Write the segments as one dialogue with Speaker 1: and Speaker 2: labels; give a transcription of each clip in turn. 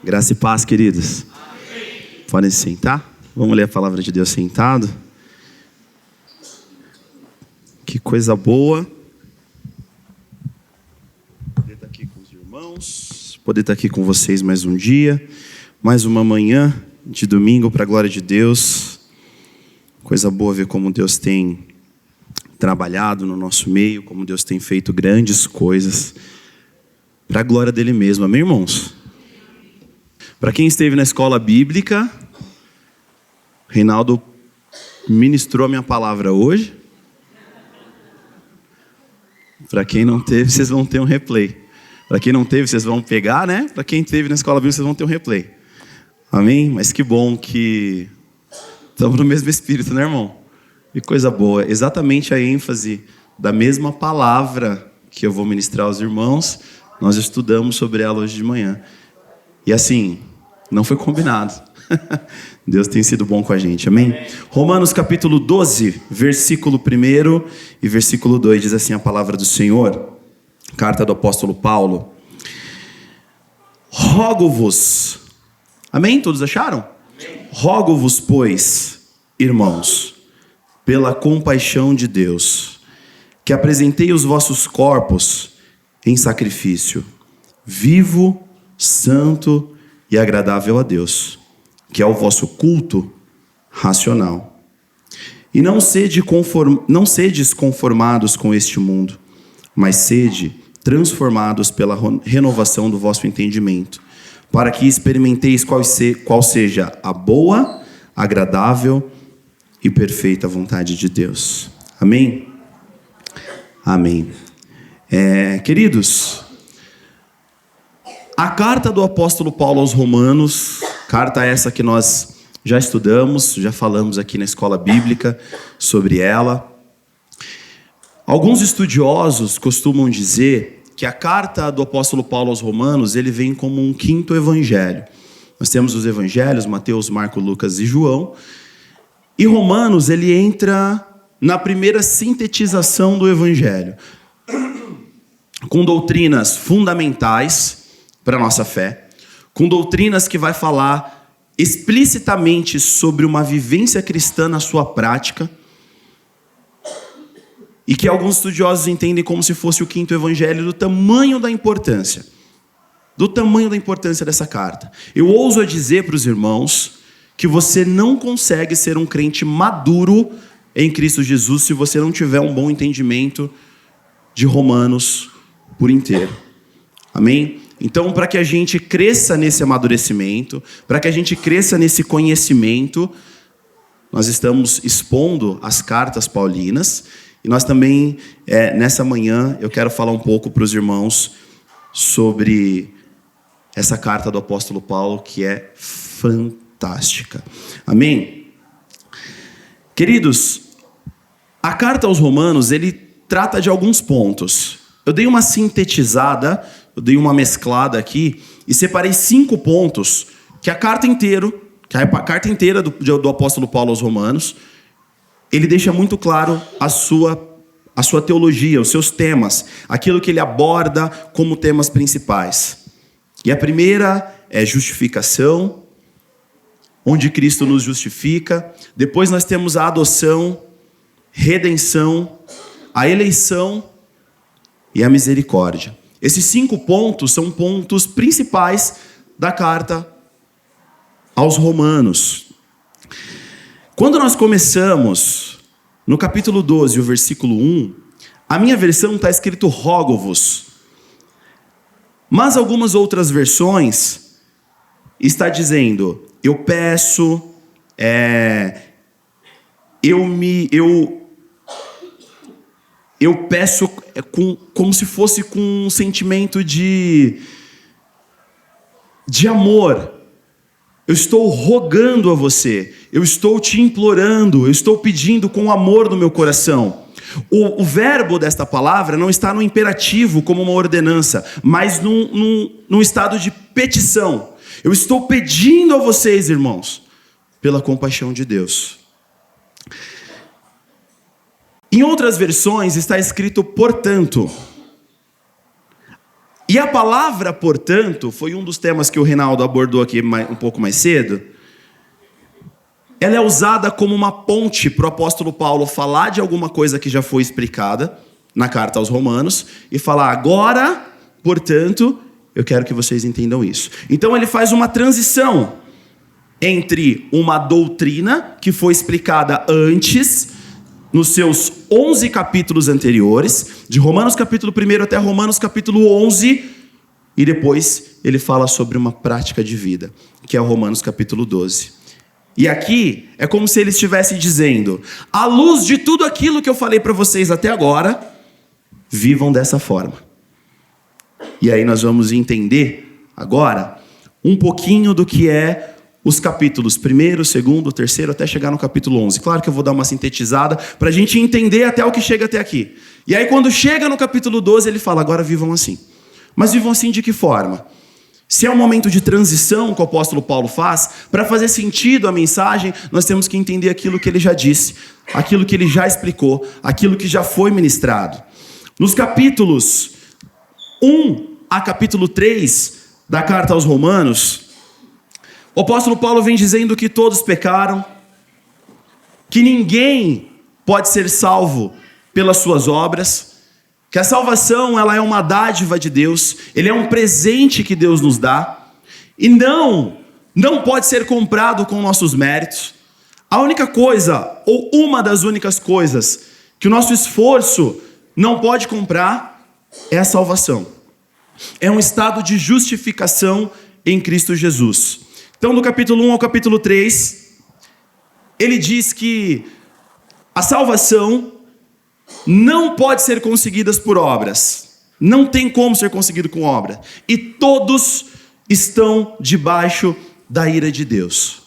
Speaker 1: Graça e paz, queridos. Amém. Podem se sentar. Vamos ler a palavra de Deus sentado. Que coisa boa. Poder estar aqui com os irmãos. Poder estar aqui com vocês mais um dia. Mais uma manhã de domingo para a glória de Deus. Coisa boa ver como Deus tem trabalhado no nosso meio. Como Deus tem feito grandes coisas. Para a glória dele mesmo. Amém, irmãos? Para quem esteve na escola bíblica, Reinaldo ministrou a minha palavra hoje. Para quem não teve, vocês vão ter um replay. Para quem não teve, vocês vão pegar, né? Para quem esteve na escola bíblica, vocês vão ter um replay. Amém? Mas que bom que estamos no mesmo espírito, né, irmão? Que coisa boa. Exatamente a ênfase da mesma palavra que eu vou ministrar aos irmãos, nós estudamos sobre ela hoje de manhã. E assim, não foi combinado. Deus tem sido bom com a gente, amém? Romanos capítulo 12, versículo 1 e versículo 2, diz assim a palavra do Senhor. Carta do apóstolo Paulo. Rogo-vos, amém? Todos acharam? Rogo-vos, pois, irmãos, pela compaixão de Deus, que apresentei os vossos corpos em sacrifício, vivo, santo e agradável a Deus, que é o vosso culto racional. E não sedes conformados com este mundo, mas sede transformados pela renovação do vosso entendimento, para que experimenteis qual seja a boa, agradável e perfeita vontade de Deus. Amém? Amém. Queridos, a carta do apóstolo Paulo aos Romanos, carta essa que nós já estudamos, já falamos aqui na escola bíblica sobre ela. Alguns estudiosos costumam dizer que a carta do apóstolo Paulo aos Romanos, ele vem como um quinto evangelho. Nós temos os evangelhos, Mateus, Marcos, Lucas e João. E Romanos, ele entra na primeira sintetização do evangelho, com doutrinas fundamentais para a nossa fé, com doutrinas que vai falar explicitamente sobre uma vivência cristã na sua prática, e que alguns estudiosos entendem como se fosse o quinto evangelho, do tamanho da importância dessa carta. Eu ouso a dizer para os irmãos que você não consegue ser um crente maduro em Cristo Jesus se você não tiver um bom entendimento de Romanos por inteiro. Amém? Então, para que a gente cresça nesse amadurecimento, para que a gente cresça nesse conhecimento, nós estamos expondo as cartas paulinas. E nós também, nessa manhã, eu quero falar um pouco para os irmãos sobre essa carta do apóstolo Paulo, que é fantástica. Amém? Queridos, a carta aos Romanos, ele trata de alguns pontos. Eu dei uma sintetizada, eu dei uma mesclada aqui e separei 5 pontos que a carta inteira do apóstolo Paulo aos Romanos, ele deixa muito claro a sua teologia, os seus temas, aquilo que ele aborda como temas principais. E a primeira é justificação, onde Cristo nos justifica. Depois nós temos a adoção, redenção, a eleição e a misericórdia. Esses 5 pontos são pontos principais da carta aos Romanos. Quando nós começamos no capítulo 12, o versículo 1, a minha versão está escrito rogo-vos. Mas algumas outras versões está dizendo, eu peço, eu peço como se fosse com um sentimento de amor. Eu estou rogando a você, eu estou te implorando, eu estou pedindo com amor no meu coração. O verbo desta palavra não está no imperativo como uma ordenança, mas num estado de petição. Eu estou pedindo a vocês, irmãos, pela compaixão de Deus. Em outras versões está escrito portanto. E a palavra, portanto, foi um dos temas que o Reinaldo abordou aqui um pouco mais cedo. Ela é usada como uma ponte para o apóstolo Paulo falar de alguma coisa que já foi explicada na carta aos Romanos e falar: agora, portanto, eu quero que vocês entendam isso. Então ele faz uma transição entre uma doutrina que foi explicada antes, nos seus 11 capítulos anteriores, de Romanos capítulo 1 até Romanos capítulo 11, e depois ele fala sobre uma prática de vida, que é o Romanos capítulo 12. E aqui é como se ele estivesse dizendo: à luz de tudo aquilo que eu falei para vocês até agora, vivam dessa forma. E aí nós vamos entender agora um pouquinho do que é os capítulos 1º, 2º, 3º, até chegar no capítulo 11. Claro que eu vou dar uma sintetizada para a gente entender até o que chega até aqui. E aí quando chega no capítulo 12, ele fala: agora vivam assim. Mas vivam assim de que forma? Se é um momento de transição que o apóstolo Paulo faz, para fazer sentido a mensagem, nós temos que entender aquilo que ele já disse, aquilo que ele já explicou, aquilo que já foi ministrado. Nos capítulos 1 a capítulo 3 da carta aos Romanos, o apóstolo Paulo vem dizendo que todos pecaram, que ninguém pode ser salvo pelas suas obras, que a salvação ela é uma dádiva de Deus, ele é um presente que Deus nos dá, e não pode ser comprado com nossos méritos. A única coisa, ou uma das únicas coisas, que o nosso esforço não pode comprar é a salvação. É um estado de justificação em Cristo Jesus. Então, do capítulo 1 ao capítulo 3, ele diz que a salvação não pode ser conseguida por obras. Não tem como ser conseguido com obra. E todos estão debaixo da ira de Deus.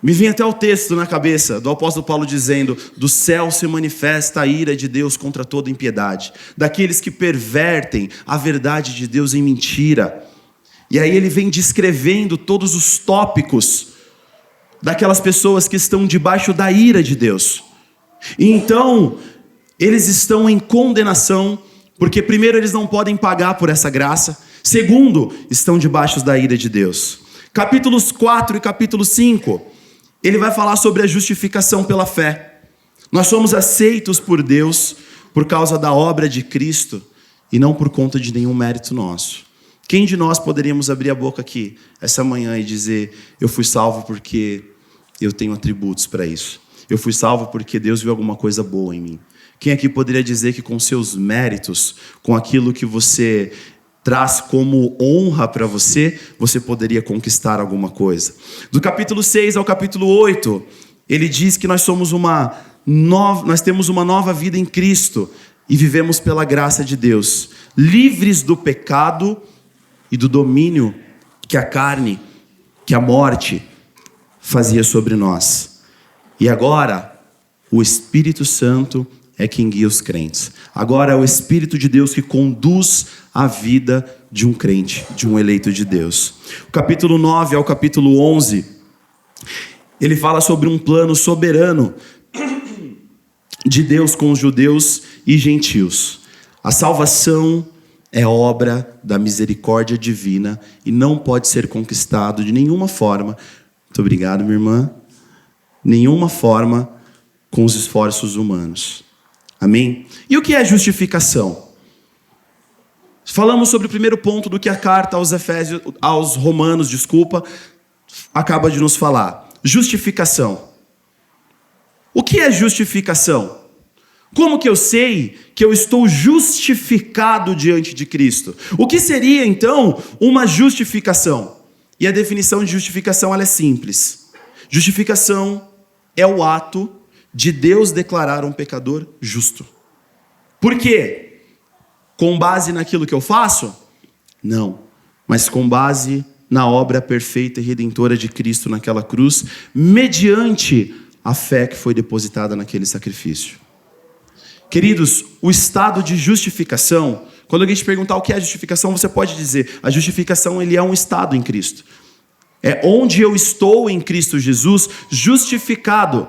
Speaker 1: Me vem até o texto na cabeça do apóstolo Paulo dizendo: do céu se manifesta a ira de Deus contra toda impiedade, daqueles que pervertem a verdade de Deus em mentira. E aí ele vem descrevendo todos os tópicos daquelas pessoas que estão debaixo da ira de Deus. E então, eles estão em condenação, porque primeiro eles não podem pagar por essa graça, segundo, estão debaixo da ira de Deus. Capítulos 4 e capítulo 5, ele vai falar sobre a justificação pela fé. Nós somos aceitos por Deus por causa da obra de Cristo e não por conta de nenhum mérito nosso. Quem de nós poderíamos abrir a boca aqui essa manhã e dizer: eu fui salvo porque eu tenho atributos para isso. Eu fui salvo porque Deus viu alguma coisa boa em mim. Quem aqui poderia dizer que com seus méritos, com aquilo que você traz como honra para você, você poderia conquistar alguma coisa? Do capítulo 6 ao capítulo 8, ele diz que nós temos uma nova vida em Cristo e vivemos pela graça de Deus, livres do pecado e do domínio que a carne, que a morte fazia sobre nós. E agora, o Espírito Santo é quem guia os crentes. Agora é o Espírito de Deus que conduz a vida de um crente, de um eleito de Deus. O capítulo 9 ao capítulo 11, ele fala sobre um plano soberano de Deus com os judeus e gentios. A salvação é obra da misericórdia divina e não pode ser conquistado de nenhuma forma. Muito obrigado, minha irmã. Nenhuma forma com os esforços humanos. Amém? E o que é justificação? Falamos sobre o primeiro ponto do que a carta aos Romanos, acaba de nos falar. Justificação. O que é justificação? Como que eu sei que eu estou justificado diante de Cristo? O que seria, então, uma justificação? E a definição de justificação ela é simples. Justificação é o ato de Deus declarar um pecador justo. Por quê? Com base naquilo que eu faço? Não. Mas com base na obra perfeita e redentora de Cristo naquela cruz, mediante a fé que foi depositada naquele sacrifício. Queridos, o estado de justificação, quando alguém te perguntar o que é justificação, você pode dizer: a justificação ele é um estado em Cristo. É onde eu estou em Cristo Jesus, justificado.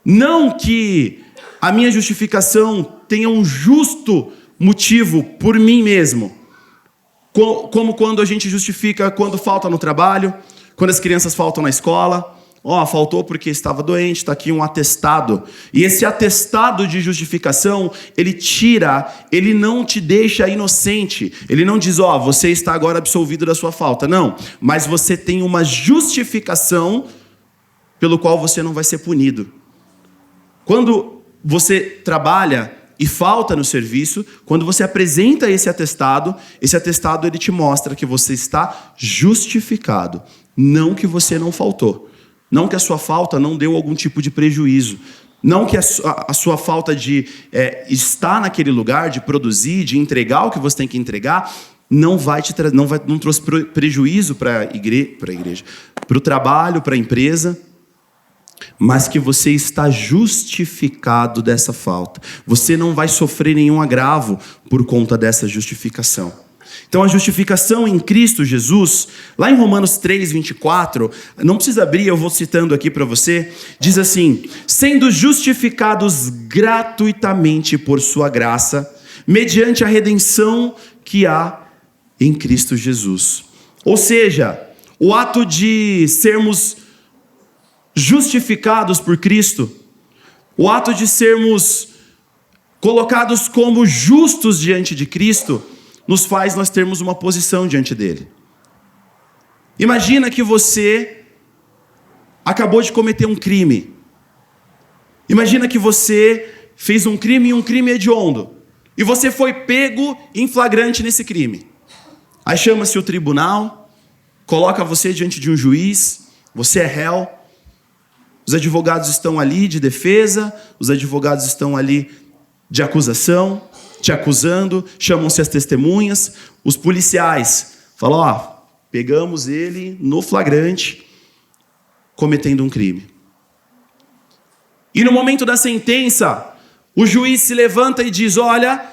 Speaker 1: Não que a minha justificação tenha um justo motivo por mim mesmo. Como quando a gente justifica quando falta no trabalho, quando as crianças faltam na escola. Faltou porque estava doente, está aqui um atestado. E esse atestado de justificação, ele não te deixa inocente. Ele não diz, você está agora absolvido da sua falta. Não, mas você tem uma justificação pelo qual você não vai ser punido. Quando você trabalha e falta no serviço, quando você apresenta esse atestado ele te mostra que você está justificado, não que você não faltou. Não que a sua falta não deu algum tipo de prejuízo. Não que a sua falta de estar naquele lugar, de produzir, de entregar o que você tem que entregar, não trouxe prejuízo para a igreja, para o trabalho, para a empresa, mas que você está justificado dessa falta. Você não vai sofrer nenhum agravo por conta dessa justificação. Então a justificação em Cristo Jesus, lá em Romanos 3, 24, não precisa abrir, eu vou citando aqui para você, diz assim: sendo justificados gratuitamente por sua graça, mediante a redenção que há em Cristo Jesus. Ou seja, o ato de sermos justificados por Cristo, o ato de sermos colocados como justos diante de Cristo, nos faz nós termos uma posição diante dele. Imagina que você acabou de cometer um crime. Imagina que você fez um crime e um crime hediondo. E você foi pego em flagrante nesse crime. Aí chama-se o tribunal, coloca você diante de um juiz, você é réu. Os advogados estão ali de defesa, os advogados estão ali de acusação, te acusando, chamam-se as testemunhas, os policiais falam, pegamos ele no flagrante, cometendo um crime. E no momento da sentença, o juiz se levanta e diz, olha,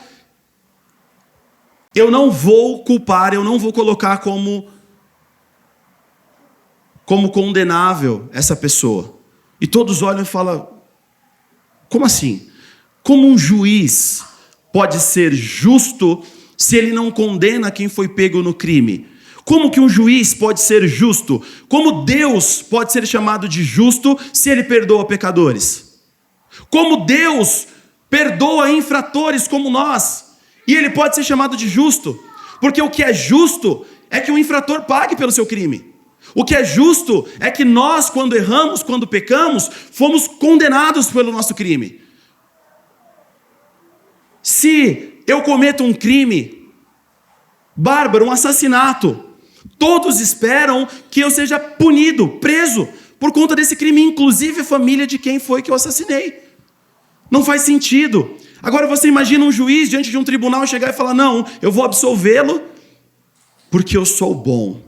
Speaker 1: eu não vou culpar, eu não vou colocar como condenável essa pessoa. E todos olham e falam, como assim? Como um juiz pode ser justo se ele não condena quem foi pego no crime? Como que um juiz pode ser justo? Como Deus pode ser chamado de justo se ele perdoa pecadores? Como Deus perdoa infratores como nós, e ele pode ser chamado de justo? Porque o que é justo é que o infrator pague pelo seu crime. O que é justo é que nós, quando erramos, quando pecamos, fomos condenados pelo nosso crime. Se eu cometo um crime bárbaro, um assassinato, todos esperam que eu seja punido, preso, por conta desse crime, inclusive a família de quem foi que eu assassinei. Não faz sentido. Agora você imagina um juiz diante de um tribunal chegar e falar, não, eu vou absolvê-lo porque eu sou bom.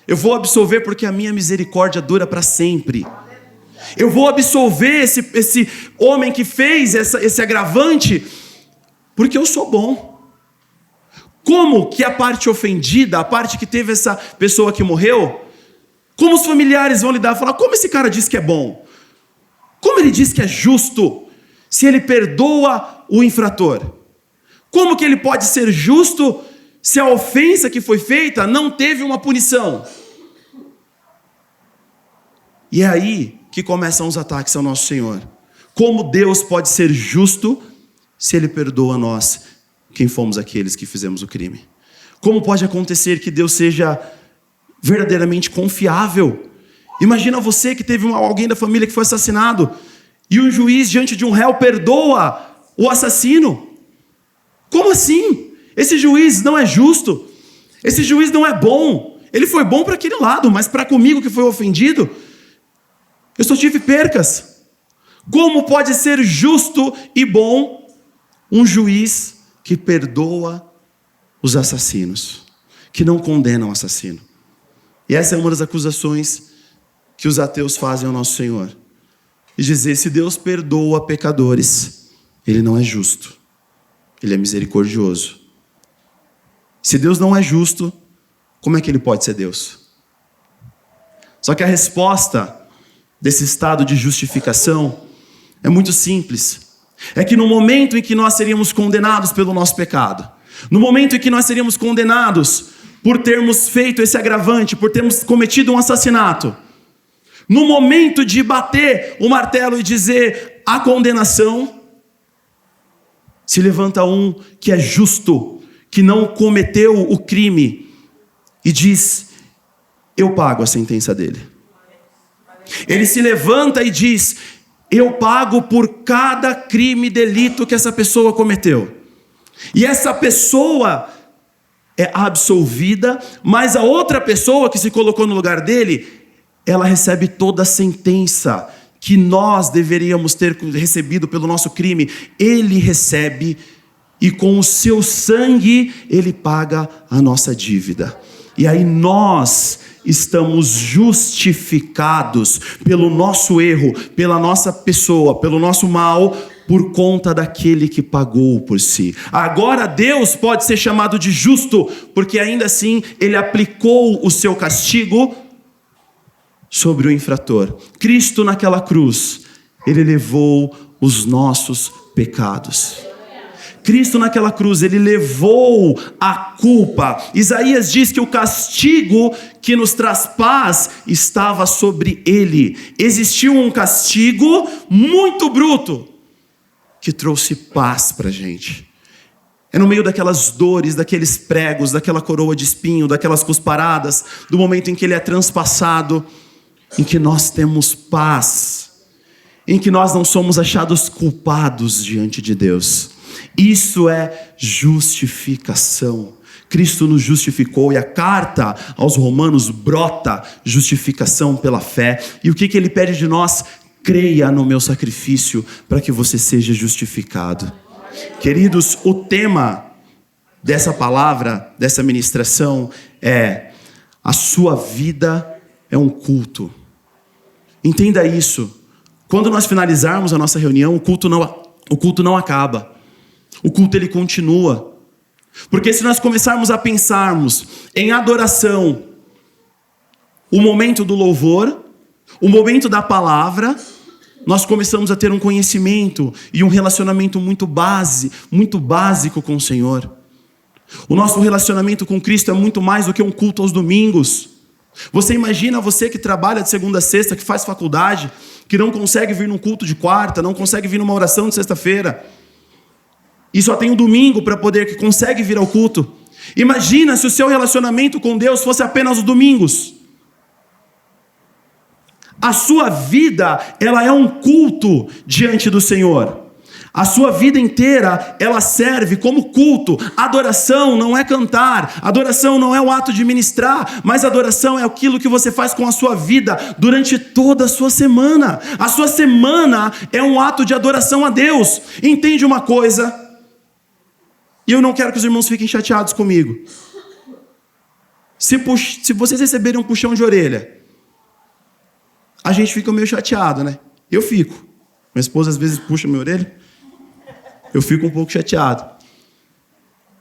Speaker 1: Eu vou absolver porque a minha misericórdia dura para sempre. Eu vou absolver esse homem que fez esse agravante porque eu sou bom. Como que a parte ofendida, a parte que teve essa pessoa que morreu, como os familiares vão lidar? Falar, como esse cara diz que é bom? Como ele diz que é justo se ele perdoa o infrator? Como que ele pode ser justo se a ofensa que foi feita não teve uma punição? E é aí que começam os ataques ao nosso Senhor. Como Deus pode ser justo se Ele perdoa nós, quem fomos aqueles que fizemos o crime? Como pode acontecer que Deus seja verdadeiramente confiável? Imagina você que teve alguém da família que foi assassinado e um juiz diante de um réu perdoa o assassino. Como assim? Esse juiz não é justo. Esse juiz não é bom. Ele foi bom para aquele lado, mas para comigo que foi ofendido, eu só tive percas. Como pode ser justo e bom um juiz que perdoa os assassinos, que não condena o assassino? E essa é uma das acusações que os ateus fazem ao nosso Senhor. E dizer, se Deus perdoa pecadores, Ele não é justo. Ele é misericordioso. Se Deus não é justo, como é que Ele pode ser Deus? Só que a resposta desse estado de justificação é muito simples. É que no momento em que nós seríamos condenados pelo nosso pecado, no momento em que nós seríamos condenados por termos feito esse agravante, por termos cometido um assassinato, no momento de bater o martelo e dizer a condenação, se levanta um que é justo, que não cometeu o crime, e diz: eu pago a sentença dele. Ele se levanta e diz: eu pago por cada crime e delito que essa pessoa cometeu. E essa pessoa é absolvida, mas a outra pessoa que se colocou no lugar dele, ela recebe toda a sentença que nós deveríamos ter recebido pelo nosso crime. Ele recebe, e com o seu sangue ele paga a nossa dívida. E aí nós estamos justificados pelo nosso erro, pela nossa pessoa, pelo nosso mal, por conta daquele que pagou por si. Agora Deus pode ser chamado de justo, porque ainda assim ele aplicou o seu castigo sobre o infrator. Cristo naquela cruz, ele levou os nossos pecados. Cristo naquela cruz, ele levou a culpa. Isaías diz que o castigo que nos traz paz estava sobre ele. Existiu um castigo muito bruto que trouxe paz para a gente. É no meio daquelas dores, daqueles pregos, daquela coroa de espinho, daquelas cusparadas, do momento em que ele é transpassado, em que nós temos paz, em que nós não somos achados culpados diante de Deus. Isso é justificação. Cristo nos justificou, e a carta aos Romanos brota justificação pela fé. E o que ele pede de nós? Creia no meu sacrifício para que você seja justificado. Queridos, o tema dessa palavra, dessa ministração é: a sua vida é um culto. Entenda isso. Quando nós finalizarmos a nossa reunião, o culto não acaba. O culto ele continua. Porque se nós começarmos a pensarmos em adoração, o momento do louvor, o momento da palavra, nós começamos a ter um conhecimento e um relacionamento muito básico com o Senhor. O nosso relacionamento com Cristo é muito mais do que um culto aos domingos. Você imagina você que trabalha de segunda a sexta, que faz faculdade, que não consegue vir num culto de quarta, não consegue vir numa oração de sexta-feira, e só tem um domingo para poder, que consegue vir ao culto. Imagina se o seu relacionamento com Deus fosse apenas os domingos. A sua vida, ela é um culto diante do Senhor. A sua vida inteira, ela serve como culto. Adoração não é cantar, adoração não é o ato de ministrar, mas adoração é aquilo que você faz com a sua vida durante toda a sua semana. A sua semana é um ato de adoração a Deus. Entende uma coisa? E eu não quero que os irmãos fiquem chateados comigo. Se vocês receberem um puxão de orelha, a gente fica meio chateado, né? Eu fico. Minha esposa às vezes puxa minha orelha. Eu fico um pouco chateado.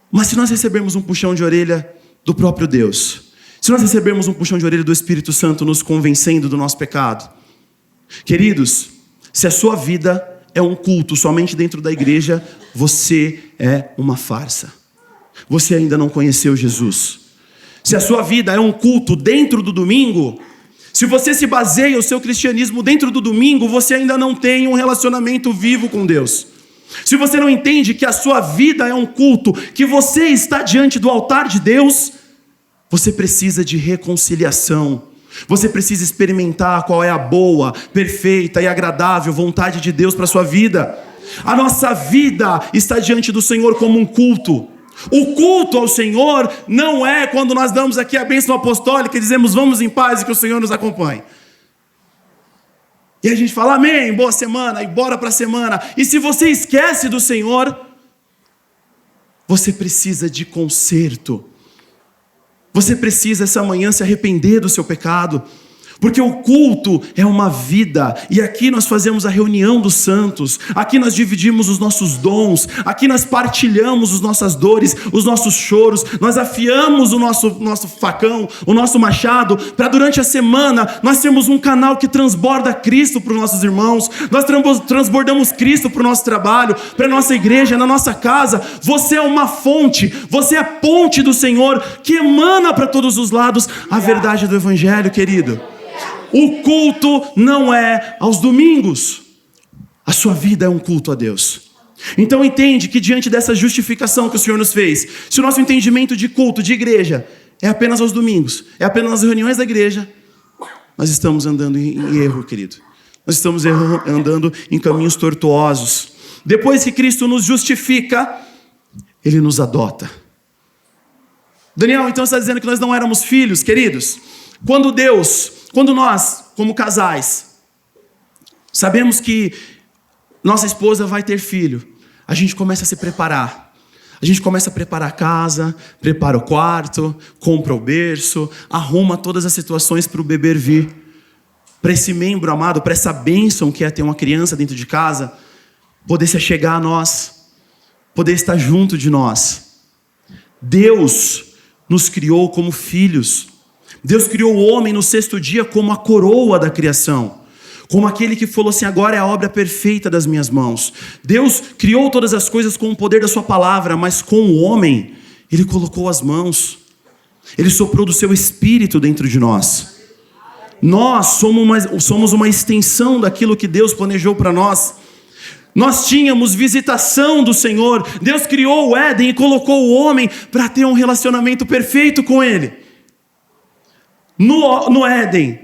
Speaker 1: Mas se nós recebermos um puxão de orelha do próprio Deus, se nós recebermos um puxão de orelha do Espírito Santo nos convencendo do nosso pecado, queridos, se a sua vida é um culto somente dentro da igreja, você é uma farsa. Você ainda não conheceu Jesus. Se a sua vida é um culto dentro do domingo, se você se baseia o seu cristianismo dentro do domingo, você ainda não tem um relacionamento vivo com Deus. Se você não entende que a sua vida é um culto, que você está diante do altar de Deus, você precisa de reconciliação. Você precisa experimentar qual é a boa, perfeita e agradável vontade de Deus para a sua vida. A nossa vida está diante do Senhor como um culto. O culto ao Senhor não é quando nós damos aqui a bênção apostólica e dizemos vamos em paz e que o Senhor nos acompanhe. E a gente fala amém, boa semana, e bora para a semana. E se você esquece do Senhor, você precisa de conserto. Você precisa essa manhã se arrepender do seu pecado. Porque o culto é uma vida, e aqui nós fazemos a reunião dos santos, aqui nós dividimos os nossos dons, aqui nós partilhamos as nossas dores, os nossos choros, nós afiamos o nosso facão, o nosso machado, para durante a semana nós termos um canal que transborda Cristo para os nossos irmãos, nós transbordamos Cristo para o nosso trabalho, para a nossa igreja, na nossa casa. Você é uma fonte, você é a ponte do Senhor, que emana para todos os lados a verdade do Evangelho, querido. O culto não é aos domingos. A sua vida é um culto a Deus. Então entende que diante dessa justificação que o Senhor nos fez, se o nosso entendimento de culto, de igreja, é apenas aos domingos, é apenas nas reuniões da igreja, nós estamos andando em erro, querido. Nós estamos andando em caminhos tortuosos. Depois que Cristo nos justifica, Ele nos adota. Daniel, então você está dizendo que nós não éramos filhos, queridos? Quando nós, como casais, sabemos que nossa esposa vai ter filho, a gente começa a se preparar. A gente começa a preparar a casa, prepara o quarto, compra o berço, arruma todas as situações para o bebê vir. Para esse membro amado, para essa bênção que é ter uma criança dentro de casa, poder se achegar a nós, poder estar junto de nós. Deus nos criou como filhos. Deus criou o homem no 6º dia como a coroa da criação, como aquele que falou assim: agora é a obra perfeita das minhas mãos. Deus criou todas as coisas com o poder da sua palavra, mas com o homem, Ele colocou as mãos. Ele soprou do seu espírito dentro de nós. Nós somos uma extensão daquilo que Deus planejou para nós. Nós tínhamos visitação do Senhor. Deus criou o Éden e colocou o homem para ter um relacionamento perfeito com Ele. No Éden,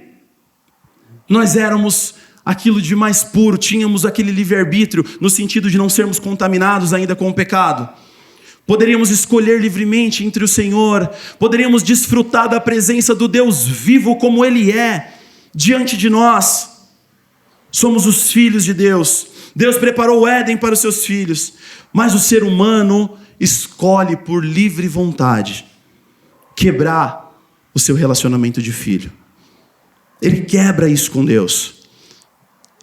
Speaker 1: nós éramos aquilo de mais puro, tínhamos aquele livre-arbítrio, no sentido de não sermos contaminados ainda com o pecado. Poderíamos escolher livremente entre o Senhor, poderíamos desfrutar da presença do Deus vivo como Ele é, diante de nós. Somos os filhos de Deus. Deus preparou o Éden para os seus filhos, mas o ser humano escolhe por livre vontade quebrar o seu relacionamento de filho. Ele quebra isso com Deus.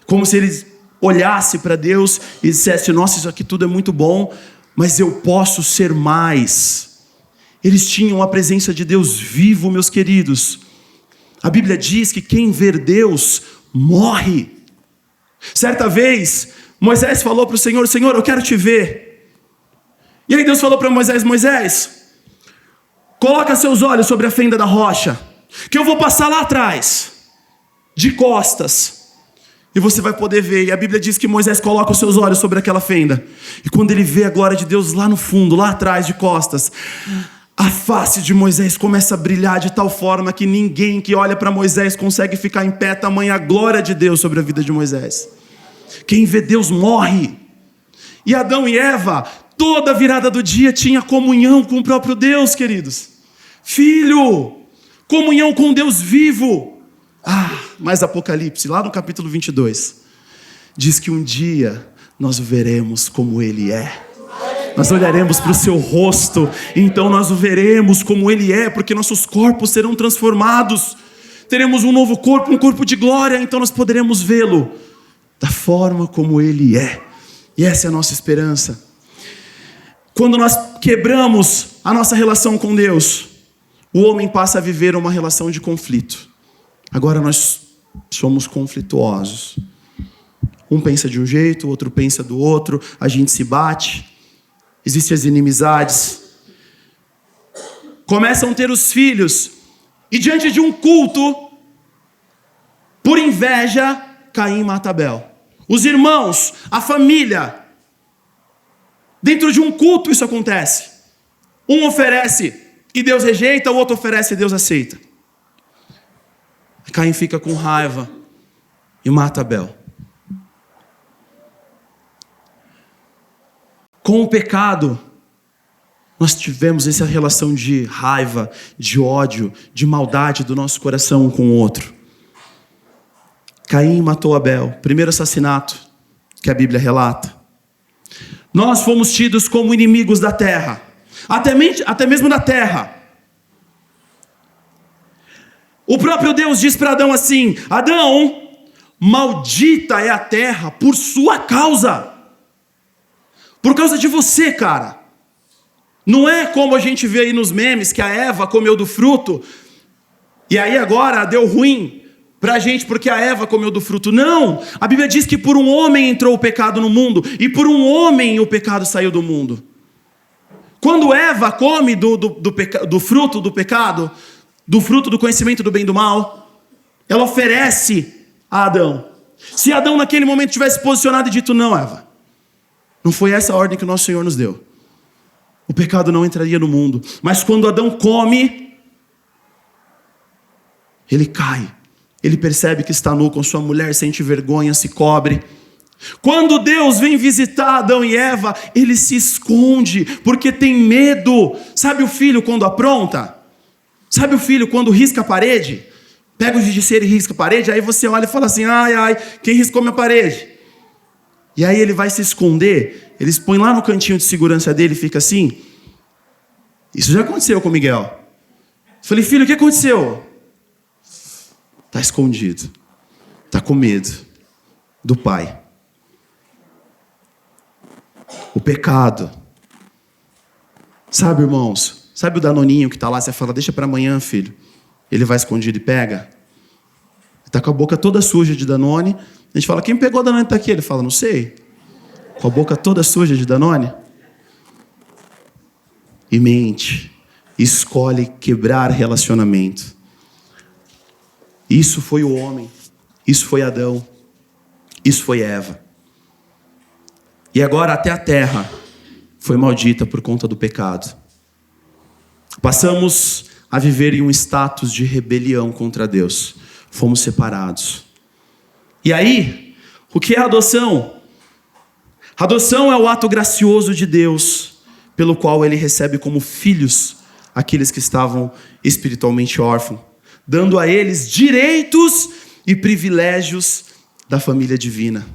Speaker 1: Como se ele olhasse para Deus e dissesse: nossa, isso aqui tudo é muito bom, mas eu posso ser mais. Eles tinham a presença de Deus vivo, meus queridos. A Bíblia diz que quem ver Deus morre. Certa vez, Moisés falou para o Senhor: Senhor, eu quero te ver. E aí Deus falou para Moisés: Moisés, coloca seus olhos sobre a fenda da rocha, que eu vou passar lá atrás, de costas, e você vai poder ver. E a Bíblia diz que Moisés coloca os seus olhos sobre aquela fenda, e quando ele vê a glória de Deus lá no fundo, lá atrás, de costas, a face de Moisés começa a brilhar de tal forma que ninguém que olha para Moisés consegue ficar em pé, tamanha a glória de Deus sobre a vida de Moisés. Quem vê Deus morre. E Adão e Eva, toda virada do dia, tinha comunhão com o próprio Deus, queridos. Filho, comunhão com Deus vivo. Mas Apocalipse, lá no capítulo 22, diz que um dia nós o veremos como Ele é. Nós olharemos para o seu rosto, e então nós o veremos como Ele é, porque nossos corpos serão transformados. Teremos um novo corpo, um corpo de glória, então nós poderemos vê-lo da forma como Ele é. E essa é a nossa esperança. Quando nós quebramos a nossa relação com Deus, o homem passa a viver uma relação de conflito. Agora nós somos conflituosos. Um pensa de um jeito, o outro pensa do outro, a gente se bate, existem as inimizades. Começam a ter os filhos, e diante de um culto, por inveja, Caim mata Abel. Os irmãos, a família, dentro de um culto isso acontece. Um oferece e Deus rejeita, o outro oferece e Deus aceita. Caim fica com raiva e mata Abel. Com o pecado, nós tivemos essa relação de raiva, de ódio, de maldade do nosso coração um com o outro. Caim matou Abel, primeiro assassinato que a Bíblia relata. Nós fomos tidos como inimigos da terra, até mesmo da terra. O próprio Deus diz para Adão assim: Adão, maldita é a terra por sua causa. Por causa de você, cara. Não é como a gente vê aí nos memes, que a Eva comeu do fruto, e aí agora deu ruim pra gente porque a Eva comeu do fruto. Não! A Bíblia diz que por um homem entrou o pecado no mundo, e por um homem o pecado saiu do mundo. Quando Eva come do fruto do pecado, do fruto do conhecimento do bem e do mal, ela oferece a Adão. Se Adão naquele momento tivesse posicionado e dito: não, Eva, não foi essa a ordem que o nosso Senhor nos deu, o pecado não entraria no mundo. Mas quando Adão come, ele cai, ele percebe que está nu com sua mulher, sente vergonha, se cobre. Quando Deus vem visitar Adão e Eva, ele se esconde, porque tem medo. Sabe o filho quando apronta? Sabe o filho quando risca a parede? Pega o giz-de-cera e risca a parede, aí você olha e fala assim: ai, ai, quem riscou minha parede? E aí ele vai se esconder, ele se põe lá no cantinho de segurança dele e fica assim. Isso já aconteceu com o Miguel. Eu falei: filho, o que aconteceu? Está escondido, está com medo do pai. O pecado. Sabe, irmãos, sabe o danoninho que está lá, você fala: deixa para amanhã, filho. Ele vai escondido e pega. Está com a boca toda suja de Danone. A gente fala: quem pegou a Danone está aqui? Ele fala: não sei. Com a boca toda suja de Danone. E mente. Escolhe quebrar relacionamento. Isso foi o homem. Isso foi Adão. Isso foi Eva. E agora até a terra foi maldita por conta do pecado. Passamos a viver em um status de rebelião contra Deus. Fomos separados. E aí, o que é adoção? Adoção é o ato gracioso de Deus, pelo qual Ele recebe como filhos aqueles que estavam espiritualmente órfãos, dando a eles direitos e privilégios da família divina.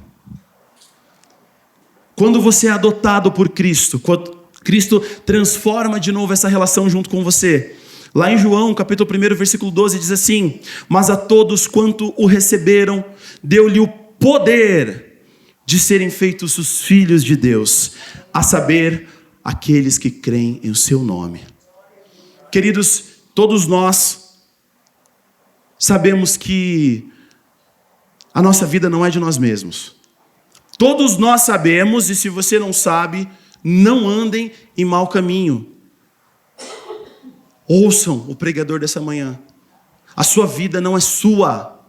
Speaker 1: Quando você é adotado por Cristo, quando Cristo transforma de novo essa relação junto com você. Lá em João, capítulo 1, versículo 12, diz assim: mas a todos quanto o receberam, deu-lhe o poder de serem feitos os filhos de Deus, a saber, aqueles que creem em o seu nome. Queridos, todos nós sabemos que a nossa vida não é de nós mesmos. Todos nós sabemos, e se você não sabe, não andem em mau caminho. Ouçam o pregador dessa manhã. A sua vida não é sua.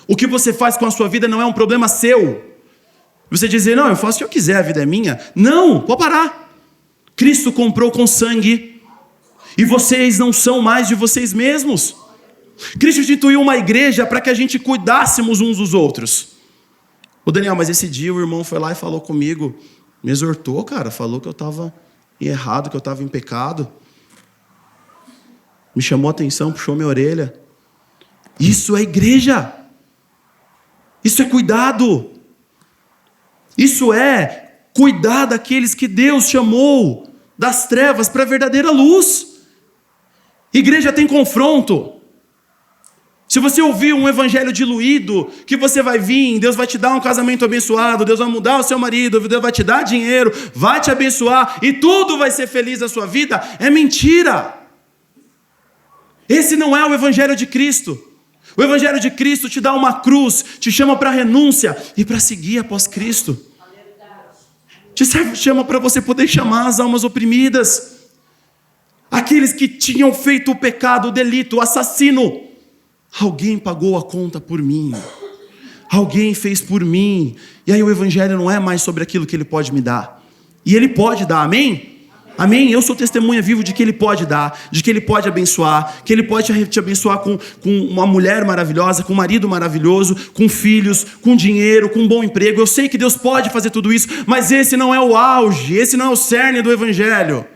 Speaker 1: O que você faz com a sua vida não é um problema seu. Você dizer: não, eu faço o que eu quiser, a vida é minha. Não, pode parar. Cristo comprou com sangue. E vocês não são mais de vocês mesmos. Cristo instituiu uma igreja para que a gente cuidássemos uns dos outros. Ô Daniel, mas esse dia o irmão foi lá e falou comigo, me exortou, cara, falou que eu estava errado, que eu estava em pecado. Me chamou a atenção, puxou minha orelha. Isso é igreja. Isso é cuidado. Isso é cuidar daqueles que Deus chamou das trevas para a verdadeira luz. Igreja tem confronto. Se você ouvir um evangelho diluído, que você vai vir, Deus vai te dar um casamento abençoado, Deus vai mudar o seu marido, Deus vai te dar dinheiro, vai te abençoar e tudo vai ser feliz na sua vida, é mentira. Esse não é o evangelho de Cristo. O evangelho de Cristo te dá uma cruz, te chama para renúncia e para seguir após Cristo. Te chama para você poder chamar as almas oprimidas, aqueles que tinham feito o pecado, o delito, o assassino. Alguém pagou a conta por mim. Alguém fez por mim. E aí o evangelho não é mais sobre aquilo que ele pode me dar. E ele pode dar, amém? Amém? Eu sou testemunha vivo de que ele pode dar, de que ele pode abençoar, que ele pode te abençoar com uma mulher maravilhosa, com um marido maravilhoso, com filhos, com dinheiro, com um bom emprego. Eu sei que Deus pode fazer tudo isso, mas esse não é o auge, esse não é o cerne do evangelho.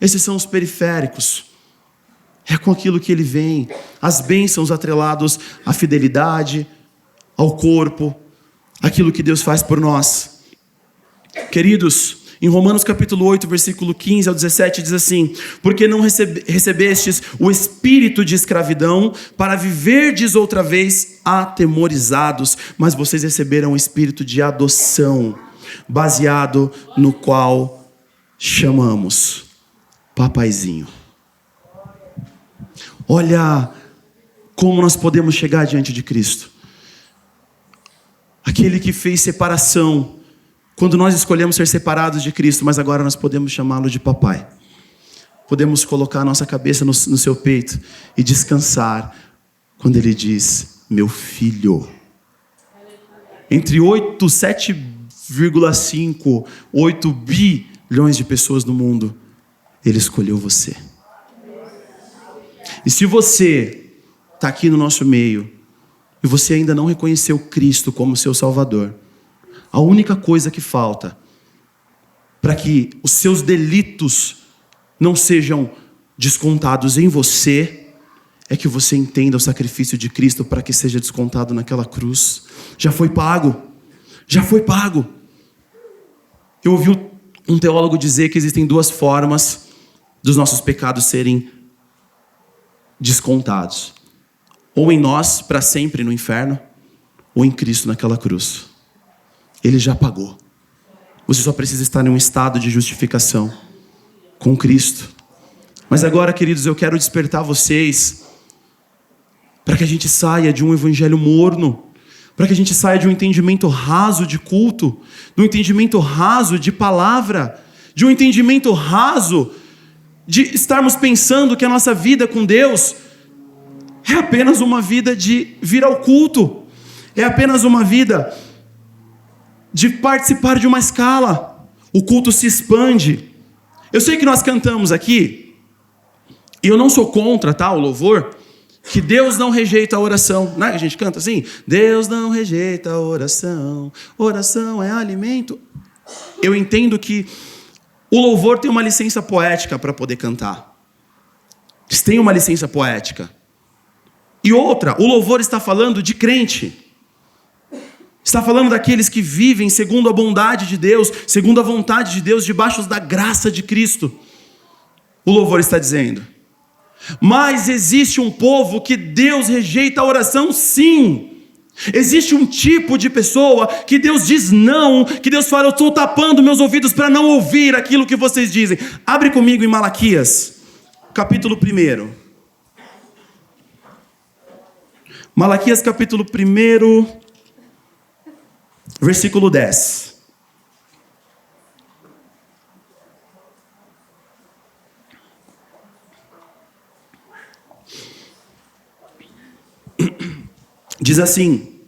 Speaker 1: Esses são os periféricos. É com aquilo que ele vem, as bênçãos atrelados à fidelidade, ao corpo, aquilo que Deus faz por nós. Queridos, Em Romanos capítulo 8, versículo 15 ao 17, diz assim: porque não recebestes o espírito de escravidão para viverdes outra vez atemorizados, mas vocês receberam o espírito de adoção, baseado no qual chamamos papaizinho. Olha como nós podemos chegar diante de Cristo. Aquele que fez separação, quando nós escolhemos ser separados de Cristo, mas agora nós podemos chamá-lo de papai. Podemos colocar a nossa cabeça no seu peito e descansar quando ele diz, meu filho. Entre 7,5, 8 bilhões de pessoas no mundo, ele escolheu você. E se você está aqui no nosso meio, e você ainda não reconheceu Cristo como seu Salvador, a única coisa que falta para que os seus delitos não sejam descontados em você é que você entenda o sacrifício de Cristo para que seja descontado naquela cruz. Já foi pago. Já foi pago. Eu ouvi um teólogo dizer que existem 2 formas dos nossos pecados serem descontados. Ou em nós, para sempre no inferno, ou em Cristo naquela cruz. Ele já pagou. Você só precisa estar em um estado de justificação com Cristo. Mas agora, queridos, eu quero despertar vocês para que a gente saia de um evangelho morno, para que a gente saia de um entendimento raso de culto, de um entendimento raso de palavra, de um entendimento raso de estarmos pensando que a nossa vida com Deus é apenas uma vida de vir ao culto, é apenas uma vida de participar de uma escala. O culto se expande. Eu sei que nós cantamos aqui, e eu não sou contra, tá, o louvor, que Deus não rejeita a oração. Não é que a gente canta assim? Deus não rejeita a oração, oração é alimento. Eu entendo que o louvor tem uma licença poética para poder cantar. Eles têm uma licença poética. E outra, o louvor está falando de crente. Está falando daqueles que vivem segundo a bondade de Deus, segundo a vontade de Deus, debaixo da graça de Cristo. O louvor está dizendo. Mas existe um povo que Deus rejeita a oração, sim. Existe um tipo de pessoa que Deus diz não, que Deus fala, eu estou tapando meus ouvidos para não ouvir aquilo que vocês dizem. Abre comigo em Malaquias, capítulo 1. Malaquias capítulo 1, versículo 10. Diz assim: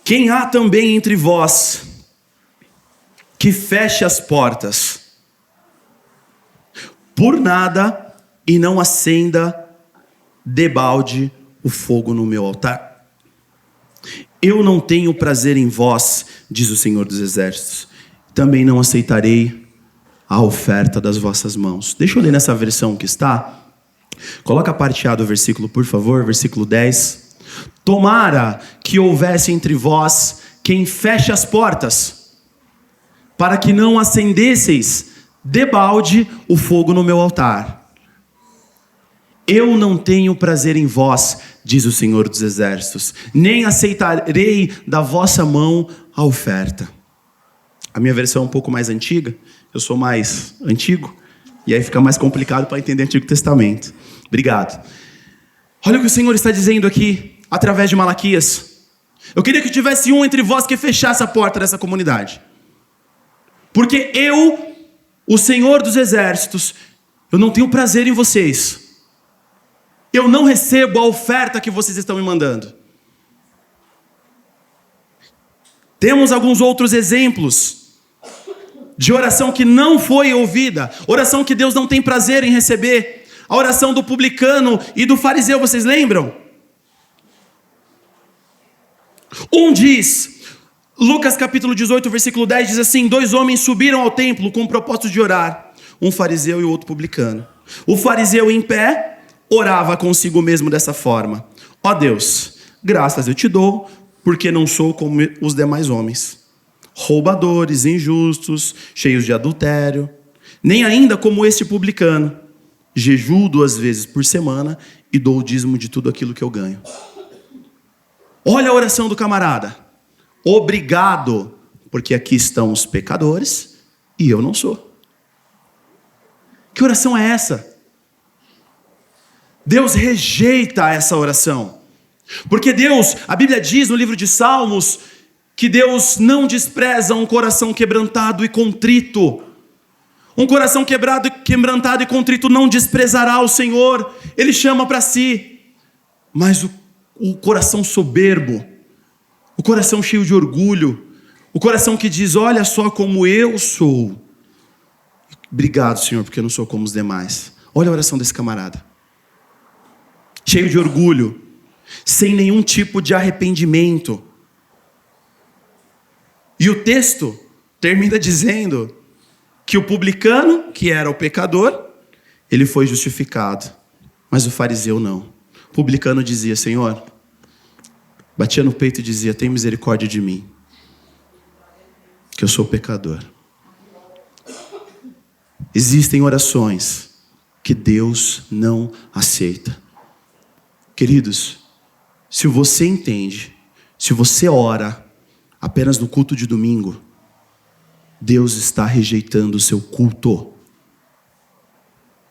Speaker 1: quem há também entre vós que feche as portas por nada e não acenda debalde o fogo no meu altar? Eu não tenho prazer em vós, diz o Senhor dos Exércitos, também não aceitarei a oferta das vossas mãos. Deixa eu ler nessa versão que está. Coloca a parte A do versículo, por favor, versículo 10. Tomara que houvesse entre vós quem feche as portas, para que não acendesseis debalde o fogo no meu altar. Eu não tenho prazer em vós, diz o Senhor dos Exércitos, nem aceitarei da vossa mão a oferta. A minha versão é um pouco mais antiga, eu sou mais antigo, e aí fica mais complicado para entender o Antigo Testamento. Obrigado. Olha o que o Senhor está dizendo aqui, através de Malaquias. Eu queria que tivesse um entre vós que fechasse a porta dessa comunidade. Porque eu, o Senhor dos Exércitos, eu não tenho prazer em vocês. Eu não recebo a oferta que vocês estão me mandando. Temos alguns outros exemplos de oração que não foi ouvida, oração que Deus não tem prazer em receber. A oração do publicano e do fariseu, vocês lembram? Um diz, Lucas capítulo 18, versículo 10, diz assim: 2 homens subiram ao templo com o propósito de orar, um fariseu e o outro publicano. O fariseu em pé orava consigo mesmo dessa forma: ó Deus, graças eu te dou, porque não sou como os demais homens, roubadores, injustos, cheios de adultério, nem ainda como este publicano. Jejuo 2 vezes por semana e dou o dízimo de tudo aquilo que eu ganho. Olha a oração do camarada. Obrigado, porque aqui estão os pecadores e eu não sou. Que oração é essa? Deus rejeita essa oração. Porque Deus, a Bíblia diz no livro de Salmos, que Deus não despreza um coração quebrantado e contrito. Um coração quebrantado e contrito não desprezará o Senhor. Ele chama para si. Mas o coração soberbo, o coração cheio de orgulho, o coração que diz, olha só como eu sou. Obrigado, Senhor, porque eu não sou como os demais. Olha a oração desse camarada. Cheio de orgulho, sem nenhum tipo de arrependimento. E o texto termina dizendo que o publicano, que era o pecador, ele foi justificado, mas o fariseu não. O publicano dizia, Senhor, batia no peito e dizia, tem misericórdia de mim, que eu sou pecador. Existem orações que Deus não aceita. Queridos, se você entende, se você ora apenas no culto de domingo, Deus está rejeitando o seu culto.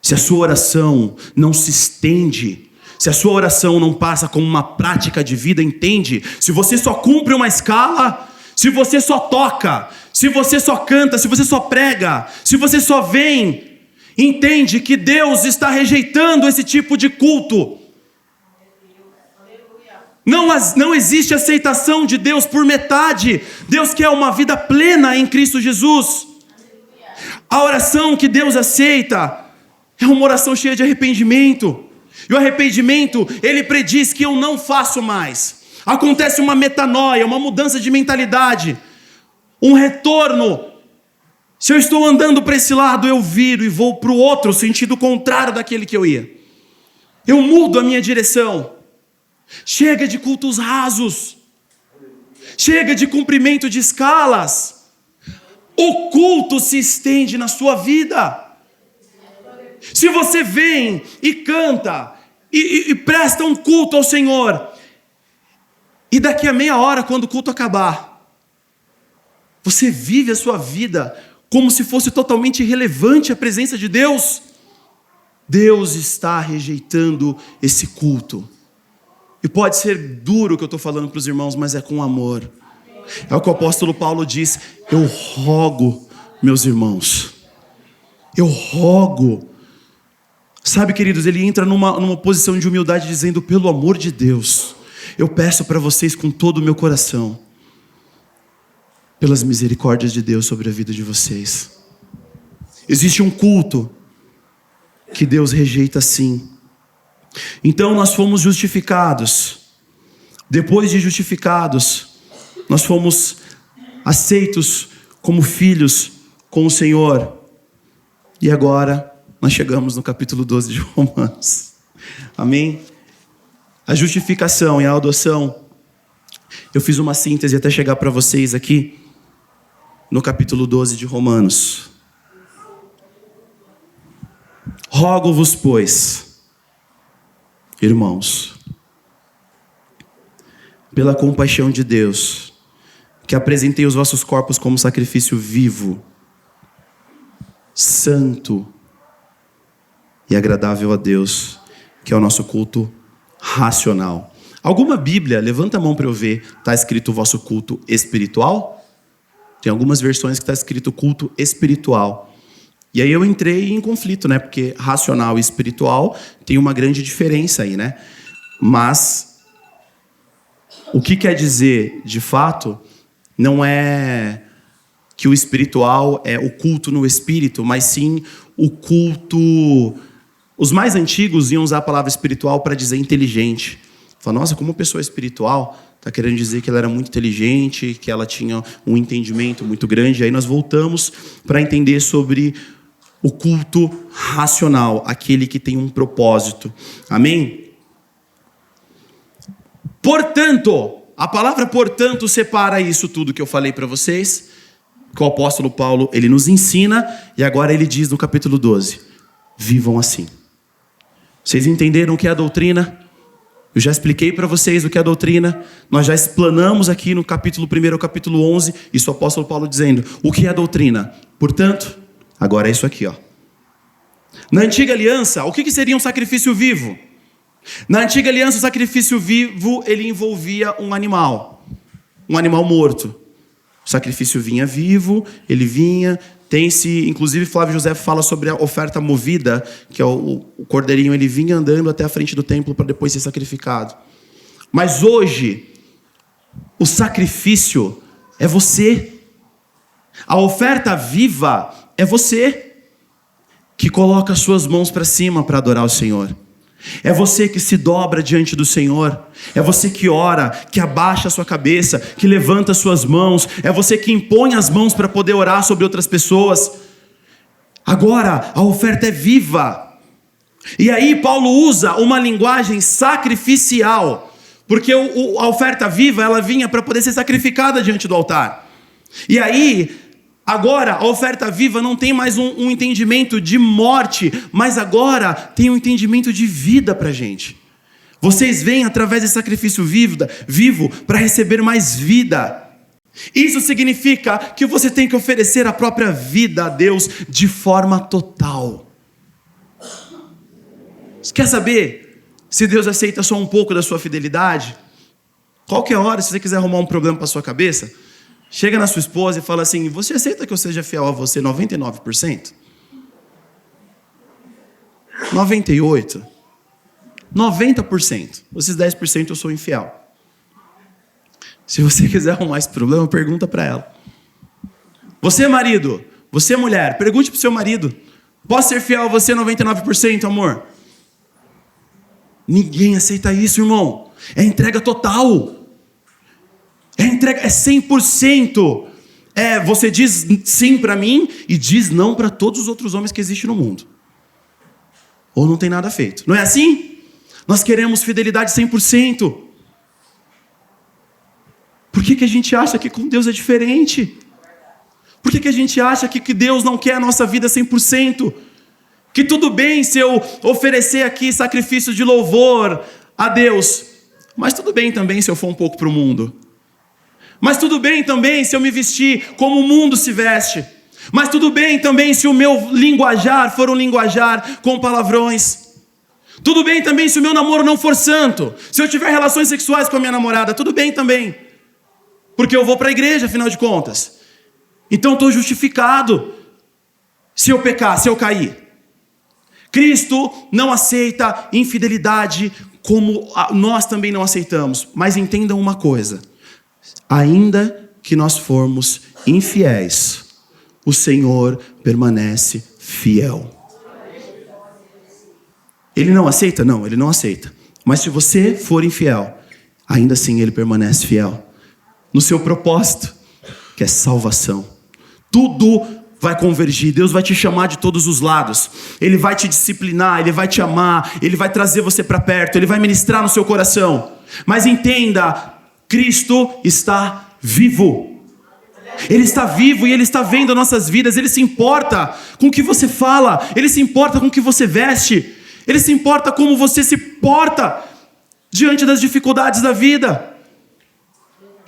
Speaker 1: Se a sua oração não se estende, se a sua oração não passa como uma prática de vida, entende? Se você só cumpre uma escala, se você só toca, se você só canta, se você só prega, se você só vem, entende que Deus está rejeitando esse tipo de culto. Não existe aceitação de Deus por metade. Deus quer uma vida plena em Cristo Jesus. A oração que Deus aceita é uma oração cheia de arrependimento. E o arrependimento, ele prediz que eu não faço mais. Acontece uma metanoia, uma mudança de mentalidade, um retorno. Se eu estou andando para esse lado, eu viro e vou para o outro, sentido contrário daquele que eu ia. Eu mudo a minha direção. Chega de cultos rasos. Chega de cumprimento de escalas. O culto se estende na sua vida. Se você vem e canta e presta um culto ao Senhor, e daqui a meia hora, quando o culto acabar, você vive a sua vida como se fosse totalmente irrelevante a presença de Deus, Deus está rejeitando esse culto. E pode ser duro o que eu estou falando para os irmãos, mas é com amor. É o que o apóstolo Paulo diz, eu rogo, meus irmãos, eu rogo. Sabe, queridos, ele entra numa posição de humildade dizendo, pelo amor de Deus, eu peço para vocês com todo o meu coração, pelas misericórdias de Deus sobre a vida de vocês. Existe um culto que Deus rejeita sim. Então nós fomos justificados. Depois de justificados, nós fomos aceitos como filhos com o Senhor. E agora nós chegamos no capítulo 12 de Romanos. Amém? A justificação e a adoção, eu fiz uma síntese até chegar para vocês aqui no capítulo 12 de Romanos. Rogo-vos, pois, irmãos, pela compaixão de Deus, que apresentei os vossos corpos como sacrifício vivo, santo e agradável a Deus, que é o nosso culto racional. Alguma Bíblia, levanta a mão para eu ver, está escrito o vosso culto espiritual? Tem algumas versões que está escrito culto espiritual. E aí eu entrei em conflito, né? Porque racional e espiritual tem uma grande diferença aí, né? Mas o que quer dizer, de fato, não é que o espiritual é o culto no espírito, mas sim o culto. Os mais antigos iam usar a palavra espiritual para dizer inteligente. Fala, nossa, como pessoa espiritual, está querendo dizer que ela era muito inteligente, que ela tinha um entendimento muito grande. Aí nós voltamos para entender sobre o culto racional, aquele que tem um propósito. Amém? Portanto, a palavra portanto separa isso tudo que eu falei para vocês. que o apóstolo Paulo, ele nos ensina, e agora ele diz no capítulo 12, vivam assim. Vocês entenderam o que é a doutrina? Eu já expliquei para vocês o que é a doutrina. Nós já explanamos aqui no capítulo 1 ao capítulo 11, isso o apóstolo Paulo dizendo, o que é a doutrina? Portanto, agora é isso aqui, ó. Na antiga aliança, o que seria um sacrifício vivo? Na antiga aliança, o sacrifício vivo, ele envolvia um animal morto. O sacrifício vinha vivo, ele vinha, tem-se, inclusive Flávio José fala sobre a oferta movida, que é o cordeirinho, ele vinha andando até a frente do templo para depois ser sacrificado. Mas hoje, o sacrifício é você. A oferta viva é você que coloca as suas mãos para cima para adorar o Senhor. É você que se dobra diante do Senhor. É você que ora, que abaixa a sua cabeça, que levanta as suas mãos. É você que impõe as mãos para poder orar sobre outras pessoas. Agora, a oferta é viva. E aí Paulo usa uma linguagem sacrificial. Porque a oferta viva, ela vinha para poder ser sacrificada diante do altar. E aí, agora, a oferta viva não tem mais um entendimento de morte, mas agora tem um entendimento de vida para a gente. Vocês vêm através desse sacrifício vivo para receber mais vida. Isso significa que você tem que oferecer a própria vida a Deus de forma total. Você quer saber se Deus aceita só um pouco da sua fidelidade? Qualquer hora, se você quiser arrumar um problema para a sua cabeça, chega na sua esposa e fala assim, você aceita que eu seja fiel a você 99%? 98%? 90%. Esses 10% eu sou infiel. Se você quiser arrumar esse problema, pergunta para ela. Você marido, você mulher, pergunte para o seu marido, posso ser fiel a você 99%, amor? Ninguém aceita isso, irmão. É entrega total. É entrega, é 100%. Você diz sim para mim e diz não para todos os outros homens que existem no mundo. Ou não tem nada feito. Não é assim? Nós queremos fidelidade 100%. Por que a gente acha que com Deus é diferente? Por que a gente acha que Deus não quer a nossa vida 100%? Que tudo bem se eu oferecer aqui sacrifício de louvor a Deus, mas tudo bem também se eu for um pouco para o mundo. Mas tudo bem também se eu me vestir como o mundo se veste. Mas tudo bem também se o meu linguajar for um linguajar com palavrões. Tudo bem também se o meu namoro não for santo. Se eu tiver relações sexuais com a minha namorada, tudo bem também. Porque eu vou para a igreja, afinal de contas. Então estou justificado se eu pecar, se eu cair. Cristo não aceita infidelidade como nós também não aceitamos. Mas entendam uma coisa. Ainda que nós formos infiéis, o Senhor permanece fiel. Ele não aceita? Não, Ele não aceita. Mas se você for infiel, ainda assim Ele permanece fiel. No seu propósito, que é salvação. Tudo vai convergir. Deus vai te chamar de todos os lados. Ele vai te disciplinar, Ele vai te amar, Ele vai trazer você para perto, Ele vai ministrar no seu coração. Mas entenda, Cristo está vivo. Ele está vivo e Ele está vendo nossas vidas. Ele se importa com o que você fala. Ele se importa com o que você veste. Ele se importa como você se porta diante das dificuldades da vida.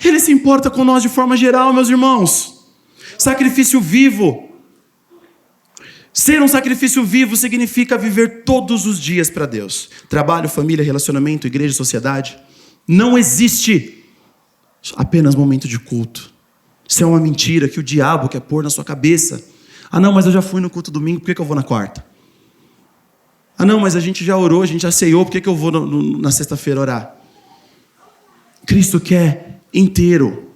Speaker 1: Ele se importa com nós de forma geral, meus irmãos. Sacrifício vivo. Ser um sacrifício vivo significa viver todos os dias para Deus. Trabalho, família, relacionamento, igreja, sociedade. Não existe apenas momento de culto. Isso é uma mentira que o diabo quer pôr na sua cabeça. Ah não, mas eu já fui no culto domingo, por que eu vou na quarta? Ah não, mas a gente já orou, a gente já ceiou, por que eu vou na sexta-feira orar? Cristo quer inteiro.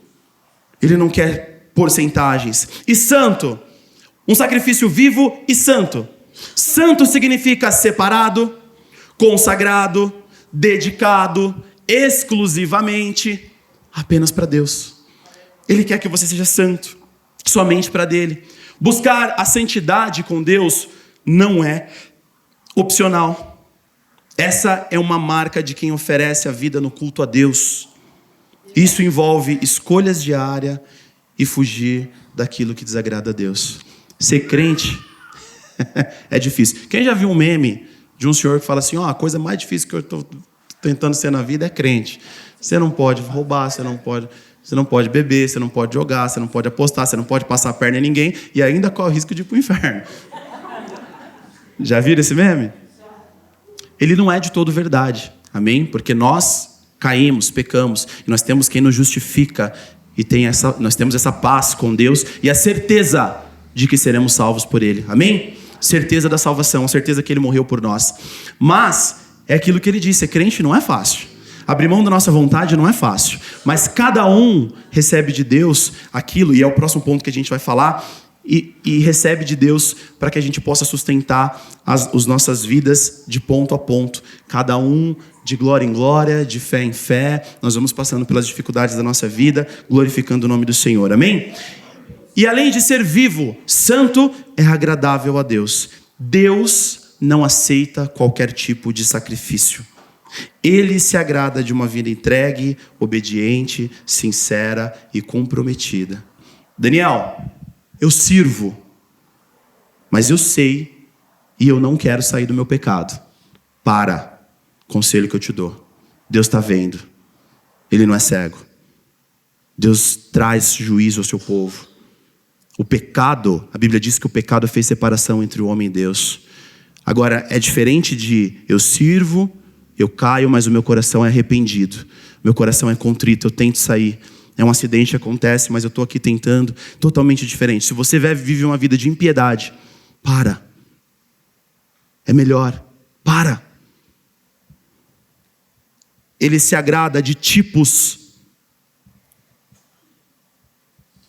Speaker 1: Ele não quer porcentagens. E santo, um sacrifício vivo e santo. Santo significa separado, consagrado, dedicado, exclusivamente, apenas para Deus. Ele quer que você seja santo, somente para dele. Buscar a santidade com Deus não é opcional. Essa é uma marca de quem oferece a vida no culto a Deus. Isso envolve escolhas diárias e fugir daquilo que desagrada a Deus. Ser crente é difícil. Quem já viu um meme de um senhor que fala assim, a coisa mais difícil que eu estou tentando ser na vida é crente. Você não pode roubar, você não pode beber, você não pode jogar, você não pode apostar, você não pode passar a perna em ninguém e ainda corre o risco de ir para o inferno. Já viram esse meme? Ele não é de todo verdade, amém? Porque nós caímos, pecamos, e nós temos quem nos justifica e nós temos essa paz com Deus e a certeza de que seremos salvos por Ele, amém? Certeza da salvação, a certeza que Ele morreu por nós. Mas é aquilo que Ele disse, ser crente não é fácil. Abrir mão da nossa vontade não é fácil. Mas cada um recebe de Deus aquilo, e é o próximo ponto que a gente vai falar, e recebe de Deus para que a gente possa sustentar as nossas vidas de ponto a ponto. Cada um de glória em glória, de fé em fé. Nós vamos passando pelas dificuldades da nossa vida, glorificando o nome do Senhor, amém? E além de ser vivo, santo, é agradável a Deus. Deus não aceita qualquer tipo de sacrifício. Ele se agrada de uma vida entregue, obediente, sincera e comprometida. Daniel, eu sirvo, mas eu sei e eu não quero sair do meu pecado. Para, conselho que eu te dou. Deus está vendo, Ele não é cego. Deus traz juízo ao seu povo. O pecado, a Bíblia diz que o pecado fez separação entre o homem e Deus. Agora, é diferente de eu sirvo, eu caio, mas o meu coração é arrependido. Meu coração é contrito, eu tento sair. É um acidente, acontece, mas eu estou aqui tentando. Totalmente diferente. Se você vive uma vida de impiedade, para. É melhor. Para. Ele se agrada de tipos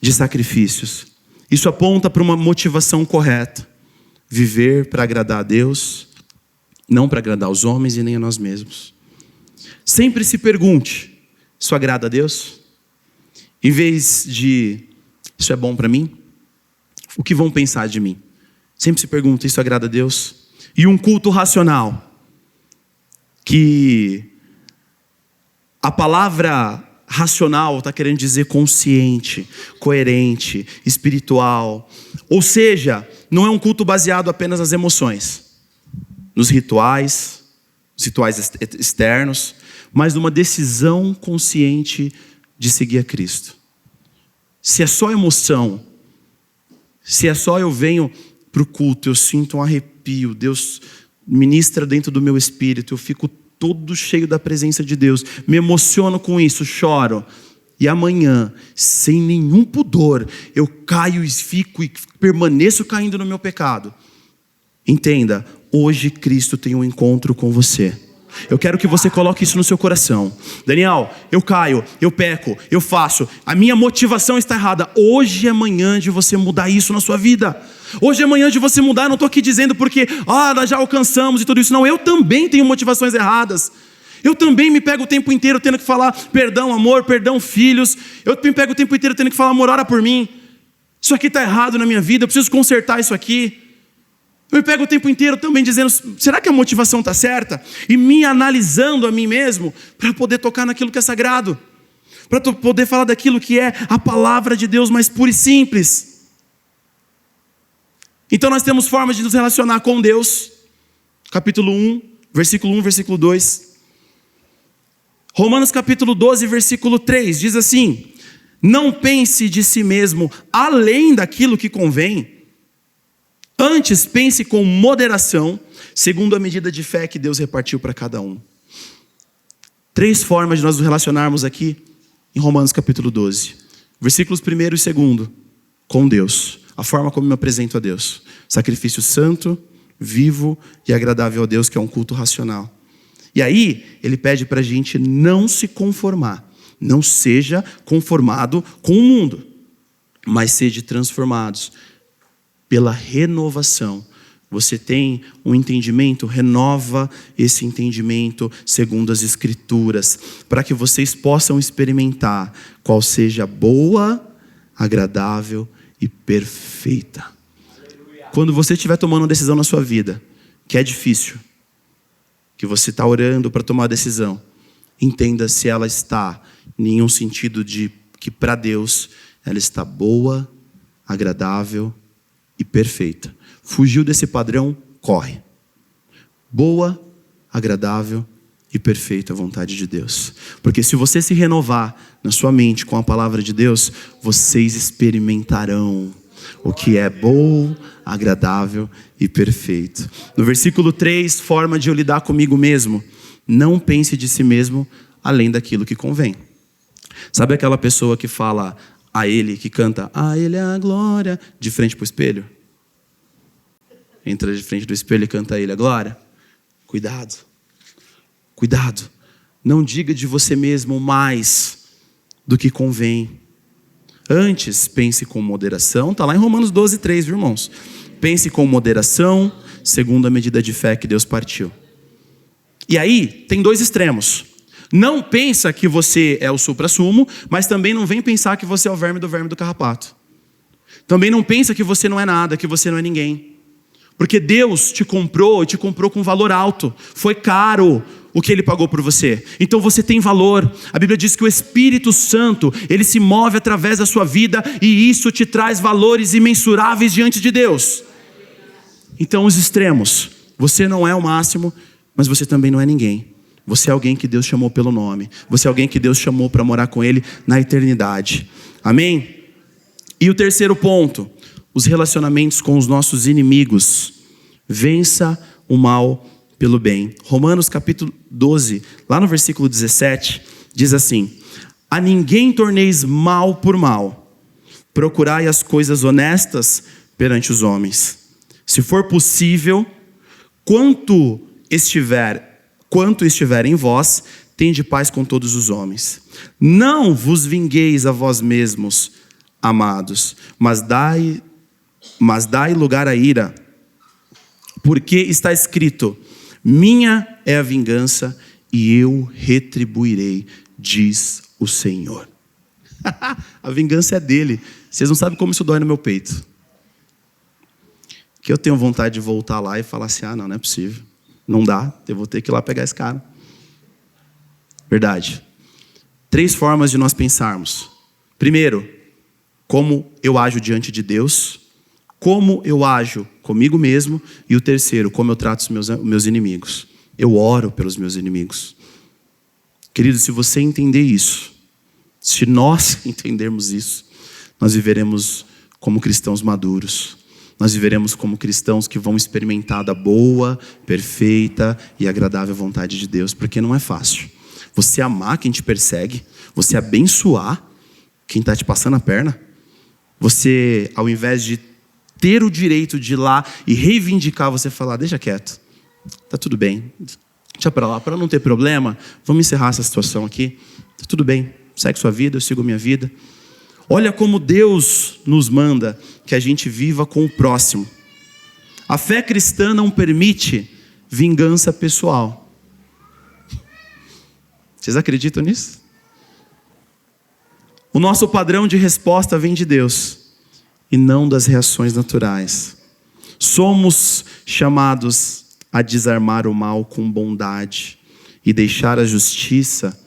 Speaker 1: de sacrifícios. Isso aponta para uma motivação correta. Viver para agradar a Deus, não para agradar os homens e nem a nós mesmos. Sempre se pergunte, isso agrada a Deus? Em vez de, isso é bom para mim? O que vão pensar de mim? Sempre se pergunta, isso agrada a Deus? E um culto racional, que a palavra racional está querendo dizer consciente, coerente, espiritual. Ou seja, não é um culto baseado apenas nas emoções, nos rituais externos, mas numa decisão consciente de seguir a Cristo. Se é só emoção, se é só eu venho para o culto, eu sinto um arrepio, Deus ministra dentro do meu espírito, eu fico todo cheio da presença de Deus, me emociono com isso, choro, e amanhã, sem nenhum pudor, eu caio e fico e permaneço caindo no meu pecado. Entenda, hoje Cristo tem um encontro com você. Eu quero que você coloque isso no seu coração. Daniel, eu caio, eu peco, eu faço, a minha motivação está errada. Hoje é manhã de você mudar isso na sua vida. Hoje é manhã de você mudar. Eu não estou aqui dizendo porque nós já alcançamos e tudo isso. Não, eu também tenho motivações erradas. Eu também me pego o tempo inteiro tendo que falar perdão, amor, perdão, filhos. Eu me pego o tempo inteiro tendo que falar, amor, ora por mim. Isso aqui está errado na minha vida, eu preciso consertar isso aqui. Eu me pego o tempo inteiro também dizendo, será que a motivação está certa? E me analisando a mim mesmo para poder tocar naquilo que é sagrado. Para poder falar daquilo que é a palavra de Deus mais pura e simples. Então nós temos formas de nos relacionar com Deus. Capítulo 1, versículo 1, versículo 2. Romanos capítulo 12, versículo 3, diz assim: não pense de si mesmo além daquilo que convém. Antes, pense com moderação, segundo a medida de fé que Deus repartiu para cada um. 3 formas de nós nos relacionarmos aqui em Romanos capítulo 12. Versículos 1 e 2, com Deus. A forma como me apresento a Deus. Sacrifício santo, vivo e agradável a Deus, que é um culto racional. E aí, ele pede para a gente não se conformar. Não seja conformado com o mundo, mas sede transformados pela renovação. Você tem um entendimento, renova esse entendimento segundo as Escrituras, para que vocês possam experimentar qual seja boa, agradável e perfeita. Quando você estiver tomando uma decisão na sua vida, que é difícil, que você está orando para tomar a decisão, entenda se ela está em um sentido de que para Deus ela está boa, agradável e perfeita. Fugiu desse padrão, corre. Boa, agradável e perfeita vontade de Deus. Porque se você se renovar na sua mente com a palavra de Deus, vocês experimentarão o que é bom, agradável e perfeito. No versículo 3, forma de eu lidar comigo mesmo. Não pense de si mesmo além daquilo que convém. Sabe aquela pessoa que fala a ele, que canta a ele é a glória, de frente para o espelho? Entra de frente do espelho e canta a ele a glória. Cuidado. Cuidado. Não diga de você mesmo mais do que convém. Antes, pense com moderação. Está lá em Romanos 12, 3, viu, irmãos? Pense com moderação, segundo a medida de fé que Deus partiu. E aí, tem dois extremos. Não pensa que você é o suprassumo, mas também não vem pensar que você é o verme do carrapato. Também não pensa que você não é nada, que você não é ninguém. Porque Deus te comprou, e te comprou com valor alto. Foi caro o que Ele pagou por você. Então você tem valor. A Bíblia diz que o Espírito Santo, Ele se move através da sua vida, e isso te traz valores imensuráveis diante de Deus. Então os extremos. Você não é o máximo, mas você também não é ninguém. Você é alguém que Deus chamou pelo nome. Você é alguém que Deus chamou para morar com Ele na eternidade. Amém? E o terceiro ponto, os relacionamentos com os nossos inimigos. Vença o mal pelo bem. Romanos capítulo 12, lá no versículo 17, diz assim: a ninguém torneis mal por mal. Procurai as coisas honestas perante os homens. Se for possível, quanto estiver em vós, tende paz com todos os homens. Não vos vingueis a vós mesmos, amados, mas dai lugar à ira, porque está escrito: minha é a vingança e eu retribuirei, diz o Senhor. A vingança é dele. Vocês não sabem como isso dói no meu peito. Que eu tenho vontade de voltar lá e falar assim: ah, não é possível. Não dá, eu vou ter que ir lá pegar esse cara. Verdade. 3 formas de nós pensarmos. Primeiro, como eu ajo diante de Deus. Como eu ajo comigo mesmo. E o terceiro, como eu trato os meus inimigos. Eu oro pelos meus inimigos. Querido, se você entender isso, se nós entendermos isso, nós viveremos como cristãos maduros. Nós viveremos como cristãos que vão experimentar da boa, perfeita e agradável vontade de Deus. Porque não é fácil. Você amar quem te persegue. Você abençoar quem está te passando a perna. Você, ao invés de ter o direito de ir lá e reivindicar, você falar: deixa quieto. Tá tudo bem. Deixa para lá, para não ter problema. Vamos encerrar essa situação aqui. Tá tudo bem. Segue sua vida, eu sigo a minha vida. Olha como Deus nos manda que a gente viva com o próximo. A fé cristã não permite vingança pessoal. Vocês acreditam nisso? O nosso padrão de resposta vem de Deus e não das reações naturais. Somos chamados a desarmar o mal com bondade e deixar a justiça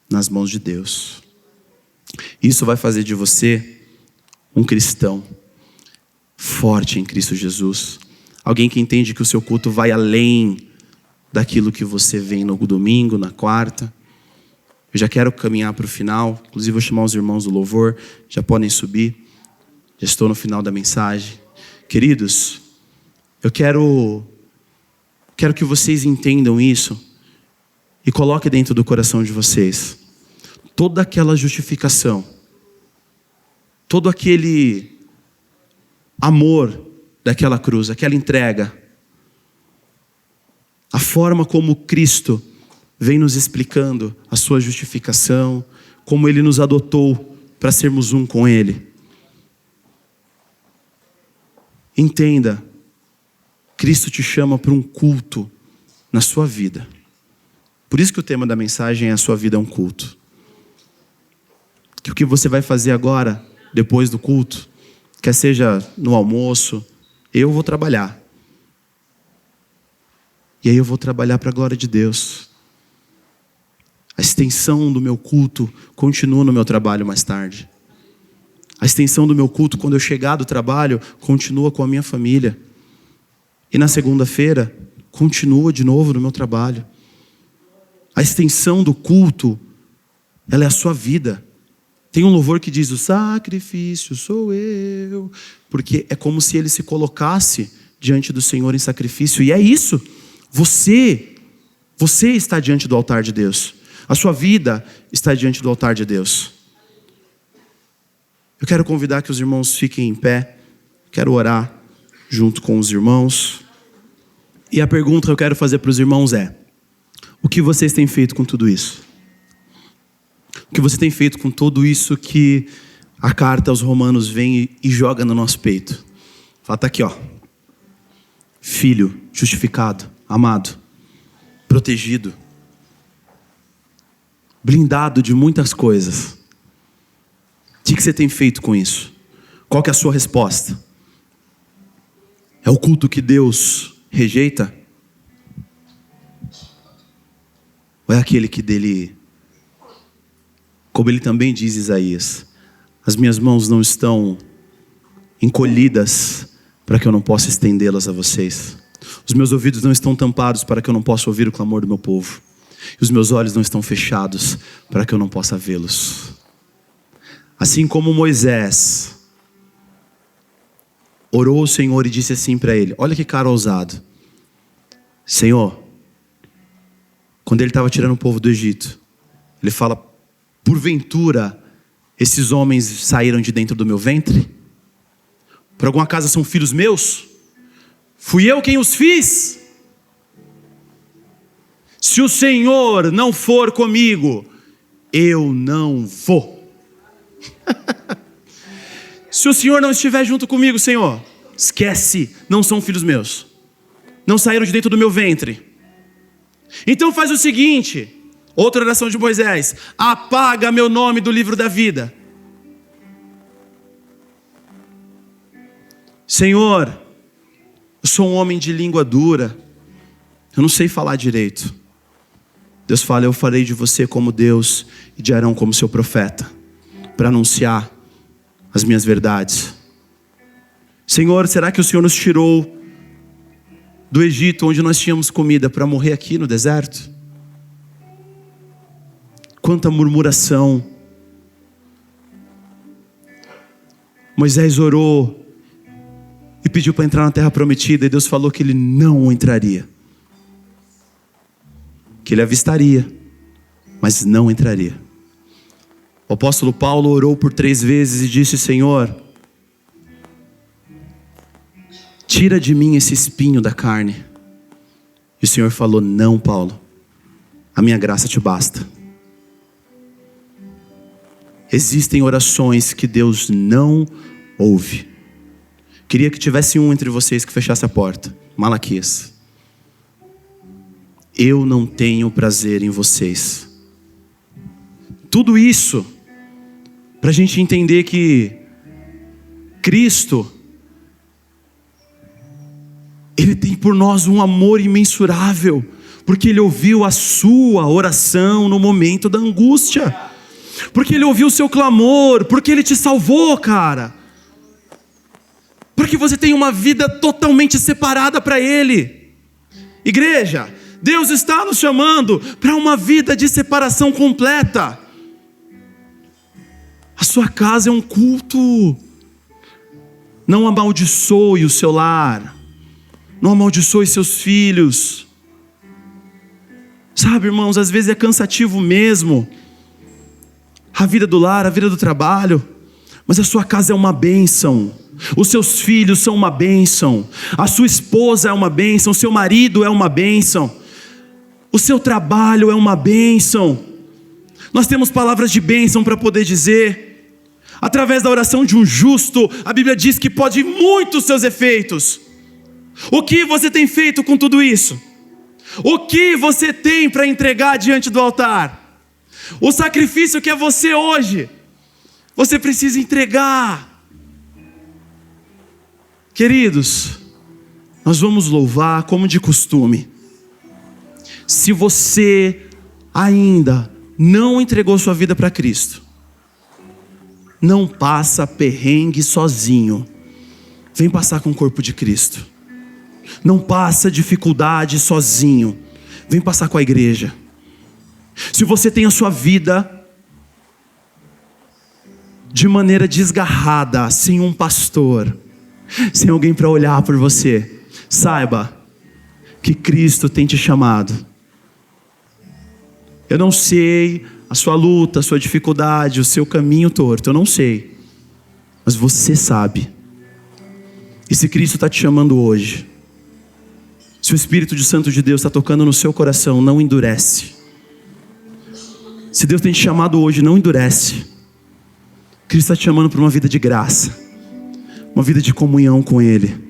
Speaker 1: nas mãos de Deus. Isso vai fazer de você um cristão forte em Cristo Jesus. Alguém que entende que o seu culto vai além daquilo que você vê no domingo, na quarta. Eu já quero caminhar para o final. Inclusive vou chamar os irmãos do louvor. Já podem subir. Já estou no final da mensagem. Queridos, eu quero que vocês entendam isso e coloquem dentro do coração de vocês toda aquela justificação, todo aquele amor daquela cruz, aquela entrega, a forma como Cristo vem nos explicando a sua justificação, como Ele nos adotou para sermos um com Ele. Entenda, Cristo te chama para um culto na sua vida. Por isso que o tema da mensagem é: a sua vida é um culto. Que o que você vai fazer agora, depois do culto, quer seja no almoço, eu vou trabalhar. E aí eu vou trabalhar para a glória de Deus. A extensão do meu culto continua no meu trabalho mais tarde. A extensão do meu culto, quando eu chegar do trabalho, continua com a minha família. E na segunda-feira, continua de novo no meu trabalho. A extensão do culto, ela é a sua vida. Tem um louvor que diz: o sacrifício sou eu. Porque é como se ele se colocasse diante do Senhor em sacrifício. E é isso. Você está diante do altar de Deus. A sua vida está diante do altar de Deus. Eu quero convidar que os irmãos fiquem em pé. Quero orar junto com os irmãos. E a pergunta que eu quero fazer para os irmãos é: o que vocês têm feito com tudo isso? O que você tem feito com tudo isso que a carta aos Romanos vem e joga no nosso peito? Fala, tá aqui, ó. Filho, justificado, amado, protegido, blindado de muitas coisas. O que você tem feito com isso? Qual que é a sua resposta? É o culto que Deus rejeita? Ou é aquele que dele, como ele também diz Isaías, as minhas mãos não estão encolhidas para que eu não possa estendê-las a vocês. Os meus ouvidos não estão tampados para que eu não possa ouvir o clamor do meu povo. E os meus olhos não estão fechados para que eu não possa vê-los. Assim como Moisés orou ao Senhor e disse assim para ele, olha que cara ousado: Senhor, quando ele estava tirando o povo do Egito, ele fala: porventura esses homens saíram de dentro do meu ventre? Por alguma acaso são filhos meus? Fui eu quem os fiz? Se o Senhor não for comigo, eu não vou. Se o Senhor não estiver junto comigo, Senhor, esquece, não são filhos meus, não saíram de dentro do meu ventre. Então faz o seguinte, outra oração de Moisés: apaga meu nome do livro da vida. Senhor, eu sou um homem de língua dura, eu não sei falar direito. Deus fala: eu farei de você como Deus e de Arão como seu profeta, para anunciar as minhas verdades. Senhor, será que o Senhor nos tirou do Egito, onde nós tínhamos comida, para morrer aqui no deserto? Quanta murmuração. Moisés orou e pediu para entrar na terra prometida, e Deus falou que ele não entraria, que ele avistaria, mas não entraria. O apóstolo Paulo orou por 3 vezes e disse: Senhor, tira de mim esse espinho da carne. E o Senhor falou: não, Paulo, a minha graça te basta. Existem orações que Deus não ouve. Queria que tivesse um entre vocês que fechasse a porta. Malaquias: eu não tenho prazer em vocês. Tudo isso para a gente entender que Cristo, Ele tem por nós um amor imensurável, porque Ele ouviu a sua oração no momento da angústia, porque Ele ouviu o seu clamor, porque Ele te salvou, cara, porque você tem uma vida totalmente separada para Ele. Igreja, Deus está nos chamando para uma vida de separação completa. A sua casa é um culto. Não amaldiçoe o seu lar, não amaldiçoe seus filhos. Sabe, irmãos, às vezes é cansativo mesmo, a vida do lar, a vida do trabalho, mas a sua casa é uma bênção. Os seus filhos são uma bênção, a sua esposa é uma bênção, o seu marido é uma bênção, o seu trabalho é uma bênção. Nós temos palavras de bênção para poder dizer. Através da oração de um justo, a Bíblia diz que pode muitos seus efeitos. O que você tem feito com tudo isso? O que você tem para entregar diante do altar? O sacrifício que é você hoje, você precisa entregar. Queridos, nós vamos louvar como de costume. Se você ainda não entregou sua vida para Cristo, não passa perrengue sozinho. Vem passar com o corpo de Cristo. Não passa dificuldade sozinho. Vem passar com a igreja. Se você tem a sua vida de maneira desgarrada, sem um pastor, sem alguém para olhar por você, saiba que Cristo tem te chamado. Eu não sei a sua luta, a sua dificuldade, o seu caminho torto, eu não sei. Mas você sabe. E se Cristo está te chamando hoje, se o Espírito Santo de Deus está tocando no seu coração, não endurece. Se Deus tem te chamado hoje, não endurece. Cristo está te chamando para uma vida de graça, uma vida de comunhão com Ele.